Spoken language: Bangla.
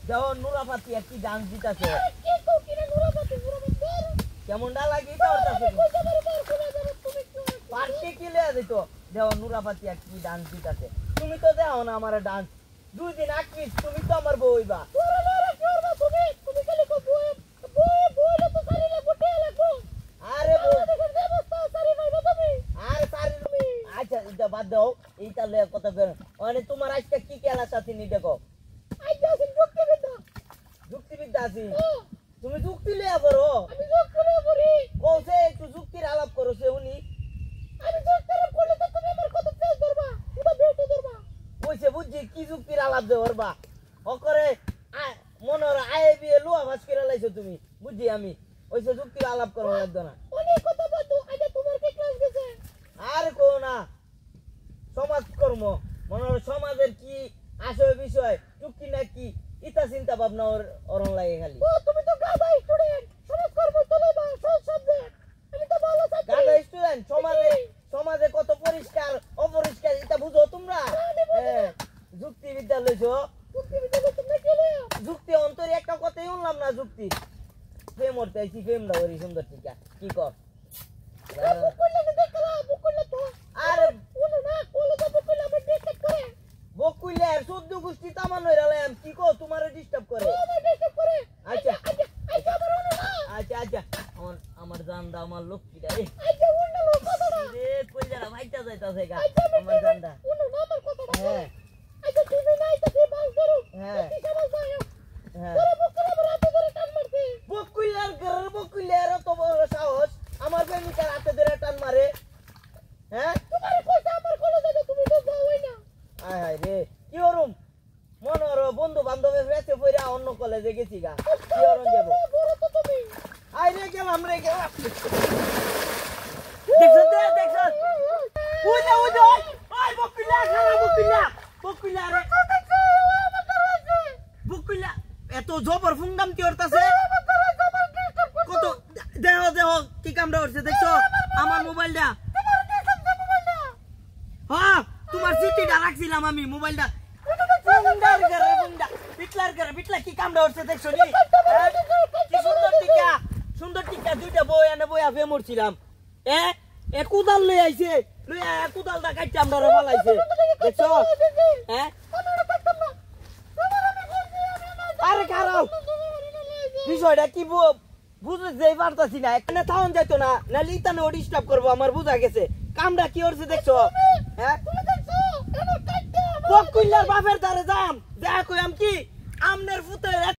যাও নুরাপাতি একটি ডান্স দিতাছে কেমনটা লাগে পার্টি কি লিয়া দিত যাও নুরাপাতি একটি ডান্স দিতাছে তুমি তো দাও না আমার ডান্স দুই দিন আগে তুমি তো আমার বউ হইবা আরে আচ্ছা এটা বাদ দাও এইটা লয়ে কথা কর মানে তোমার আজকে কি খেলা আছে নি দেখো যুক্তিবিদ্যা আছে তুমি যুক্তি লয়ে বড় আমি যুক্তি লয়ে বলি কোসে একটু যুক্তির আলাপ করো সে উনি আমি যুক্তি আলাপ করলে তো তুমি আমার কত প্রেস ধরবা পুরো বেটো ধরবা কইছে বুঝি কি যুক্তির আলাপ ধরবা ও করে মনের আইবি লোয়া ভাস করে লাইছো তুমি বুঝি আমি ওইসে যুক্তির আলাপ করো একদম না অনেক কথা বলতো আজ তোমার কি ক্লাস গেছে আর কো না সমাজকর্ম মনের সমাজের কি আসল বিষয় যুক্তি নাকি ইতা চিন্তা ভাবনা অরণ লাগে খালি ও তুমি তো গাধা স্টুডেন্ট সমাজকর্ম চলে বা সব সাবজেক্ট আমি তো ভালো ছাত্র গাধা স্টুডেন্ট সমাজে কত পরিষ্কার অপরিষ্কার এটা বুঝো তোমরা যুক্তিবিদ্যা লইছো তুমি কি লইছো যুক্তি অন্তরে একটা কথাই শুনলাম না যুক্তি প্রেম করতে আইছি প্রেম দাও রে সুন্দর টিকা কি কর বকুলে দেখলা বকুলে তো আরে বলো না বলো তো বকুলে আমি ডিস্টার্ব করে বকুলে আর 14 গোষ্ঠী তামান হইরালাম কি কো তোমারে ডিস্টার্ব করে আচ্ছা আচ্ছা আমার জানদা আমার লক্ষ্মীটা রে আচ্ছা ওন্না লোক কথাটা রে কইলা ভাইটা যাইতাছে গা আমার জানদা ওন্না আমার কথাটা হ্যাঁ আচ্ছা তুমি নাই তো কি বাস করো হ্যাঁ কি সবাই যায় হ্যাঁ তোরে বকুলে রাতে ধরে টান মারতে বকুলের তো বড় সাহস আমার প্রেমিকার হাতে ধরে টান মারে হ্যাঁ তোমার কইতা আমার কলেজে তুমি তো যাওই না আয় হায় রে কি ওরম মনর বন্ধু বান্ধবের কাছে পয়রা অন্য কলেজে গেছি গা কি ওরম যাব বড় তো তুমি আয় রে গেলাম দেখছ ওই আয় বকুলা খালা বকুলা রে বকুলা এত জবর ফুংগাম কি করতাছে কত দেহ কি কামড়া করছে দেখছো আমার মোবাইলটা হ্যাঁ তোমার চিঠিটা রাখছিলাম আমি মোবাইলটা বিটলা কি কামড়া করছে দেখছো নি কি সুন্দর টিকা দুইটা বই এনে বই আফে মরছিলাম এ কুদাল লই আইছে কুদালটা কাটতে আমরা ফালাইছে দেখছো হ্যাঁ আরে খারাপ বিষয়টা কি বুঝতেই পারতাছি না এখানে থাউন যাইতো না নাহলে ইতানে ডিস্টার্ব করবো আমার বুঝা গেছে কামটা কি করছে দেখছো হ্যাঁ বকুল্লার বাপের দ্বারে যাম যা কই আম কি আমনের ফুতে